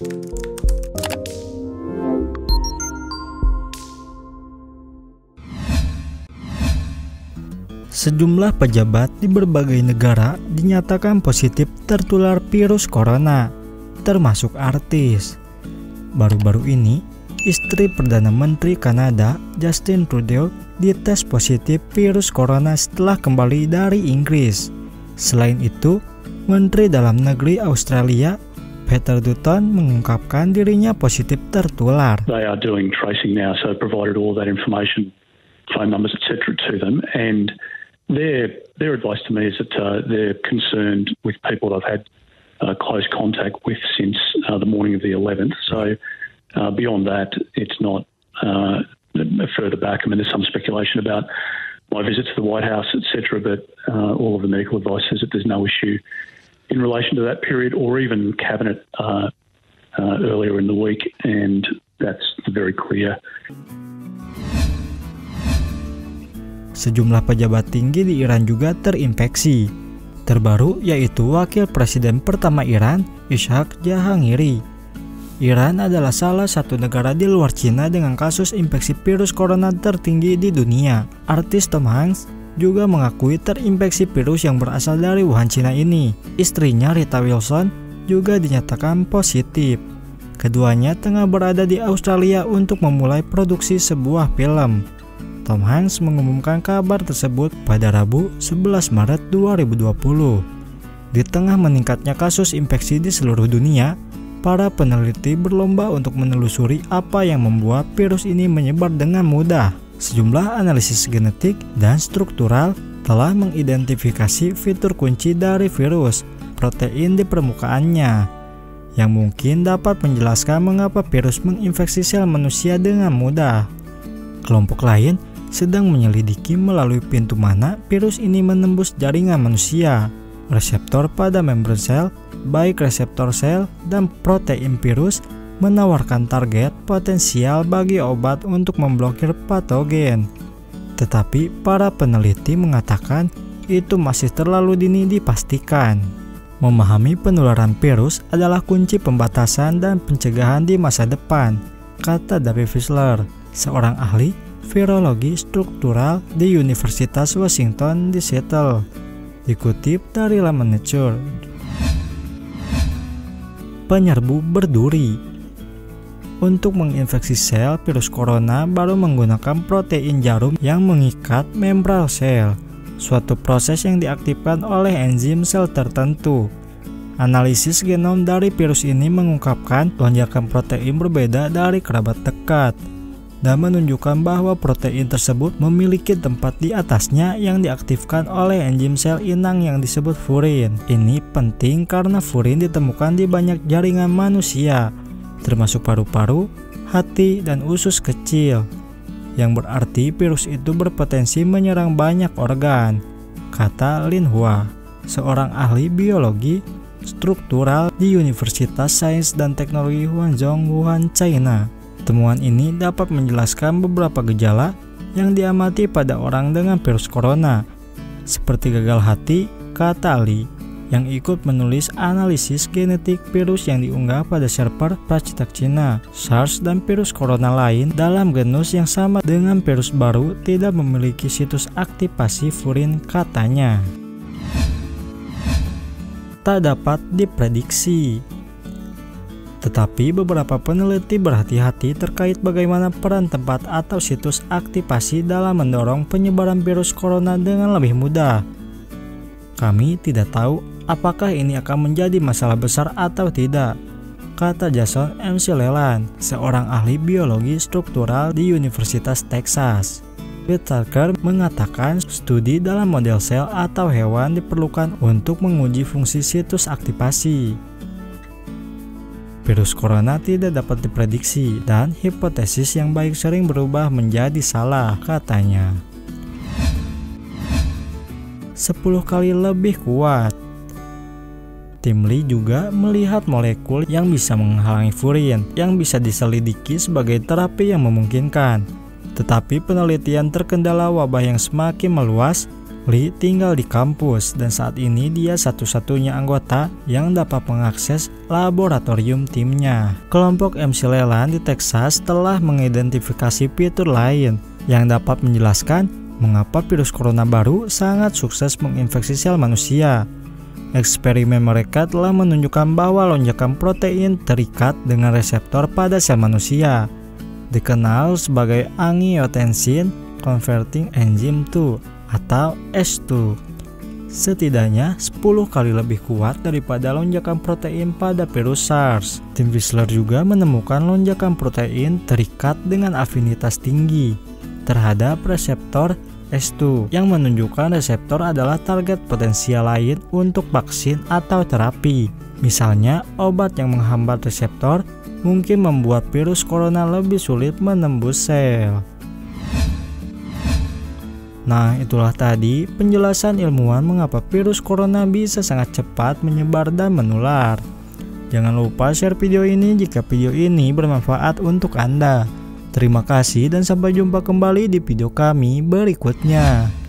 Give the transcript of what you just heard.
Sejumlah pejabat di berbagai negara dinyatakan positif tertular virus corona, termasuk artis. Baru-baru ini, istri Perdana Menteri Kanada, Justin Trudeau, dites positif virus corona setelah kembali dari Inggris. Selain itu, Menteri Dalam Negeri Australia, Peter Dutton, mengungkapkan dirinya positif tertular. They are doing tracing now, so provided all that information, phone numbers, etc. to them, and their advice to me is that they're concerned with people I've had close contact with since the morning of the 11th. So beyond that, it's not further back. I mean, there's some speculation about my visit to the White House, etc., but all of the medical advice says that there's no issue in relation to that period or even cabinet earlier in the week, and that's very clear. Sejumlah pejabat tinggi di Iran juga terinfeksi. Terbaru yaitu Wakil Presiden pertama Iran, Ishaq Jahangiri. Iran adalah salah satu negara di luar Cina dengan kasus infeksi virus corona tertinggi di dunia. Artis Tom Hanks juga mengakui terinfeksi virus yang berasal dari Wuhan, Cina ini. Istrinya Rita Wilson juga dinyatakan positif. Keduanya tengah berada di Australia untuk memulai produksi sebuah film. Tom Hanks mengumumkan kabar tersebut pada Rabu 11 Maret 2020. Di tengah meningkatnya kasus infeksi di seluruh dunia, para peneliti berlomba untuk menelusuri apa yang membuat virus ini menyebar dengan mudah. Sejumlah analisis genetik dan struktural telah mengidentifikasi fitur kunci dari virus, protein di permukaannya, yang mungkin dapat menjelaskan mengapa virus menginfeksi sel manusia dengan mudah. Kelompok lain sedang menyelidiki melalui pintu mana virus ini menembus jaringan manusia. Reseptor pada membran sel, baik reseptor sel dan protein virus, menawarkan target potensial bagi obat untuk memblokir patogen. Tetapi para peneliti mengatakan itu masih terlalu dini dipastikan. Memahami penularan virus adalah kunci pembatasan dan pencegahan di masa depan, kata David Fischler, seorang ahli virologi struktural di Universitas Washington di Seattle, dikutip dari laman Nature. Penyerbu berduri. Untuk menginfeksi sel, virus corona baru menggunakan protein jarum yang mengikat membran sel, suatu proses yang diaktifkan oleh enzim sel tertentu. Analisis genom dari virus ini mengungkapkan lonjakan protein berbeda dari kerabat dekat, dan menunjukkan bahwa protein tersebut memiliki tempat di atasnya yang diaktifkan oleh enzim sel inang yang disebut furin. Ini penting karena furin ditemukan di banyak jaringan manusia, termasuk paru-paru, hati, dan usus kecil, yang berarti virus itu berpotensi menyerang banyak organ, kata Lin Hua, seorang ahli biologi struktural di Universitas Sains dan Teknologi Huanzhong, Wuhan, China. Temuan ini dapat menjelaskan beberapa gejala yang diamati pada orang dengan virus corona, seperti gagal hati, kata Ali, yang ikut menulis analisis genetik virus yang diunggah pada server Pracetak Cina. SARS dan virus corona lain dalam genus yang sama dengan virus baru tidak memiliki situs aktivasi furin, katanya. Tak dapat diprediksi. Tetapi beberapa peneliti berhati-hati terkait bagaimana peran tempat atau situs aktivasi dalam mendorong penyebaran virus corona dengan lebih mudah. Kami tidak tahu apakah ini akan menjadi masalah besar atau tidak, kata Jason MC Leland, seorang ahli biologi struktural di Universitas Texas. Whitaker mengatakan studi dalam model sel atau hewan diperlukan untuk menguji fungsi situs aktivasi. Virus corona tidak dapat diprediksi dan hipotesis yang baik sering berubah menjadi salah, katanya. 10 kali lebih kuat. Tim Lee juga melihat molekul yang bisa menghalangi furin yang bisa diselidiki sebagai terapi yang memungkinkan. Tetapi penelitian terkendala wabah yang semakin meluas, Lee tinggal di kampus dan saat ini dia satu-satunya anggota yang dapat mengakses laboratorium timnya. Kelompok MC Leland di Texas telah mengidentifikasi fitur lain yang dapat menjelaskan mengapa virus corona baru sangat sukses menginfeksi sel manusia. Eksperimen mereka telah menunjukkan bahwa lonjakan protein terikat dengan reseptor pada sel manusia, dikenal sebagai angiotensin converting enzyme 2 atau ACE2, setidaknya 10 kali lebih kuat daripada lonjakan protein pada virus SARS. Tim Wissler juga menemukan lonjakan protein terikat dengan afinitas tinggi terhadap reseptor ACE2 yang menunjukkan reseptor adalah target potensial lain untuk vaksin atau terapi. Misalnya, obat yang menghambat reseptor mungkin membuat virus corona lebih sulit menembus sel. Nah, itulah tadi penjelasan ilmuwan mengapa virus corona bisa sangat cepat menyebar dan menular. Jangan lupa share video ini jika video ini bermanfaat untuk Anda. Terima kasih dan sampai jumpa kembali di video kami berikutnya.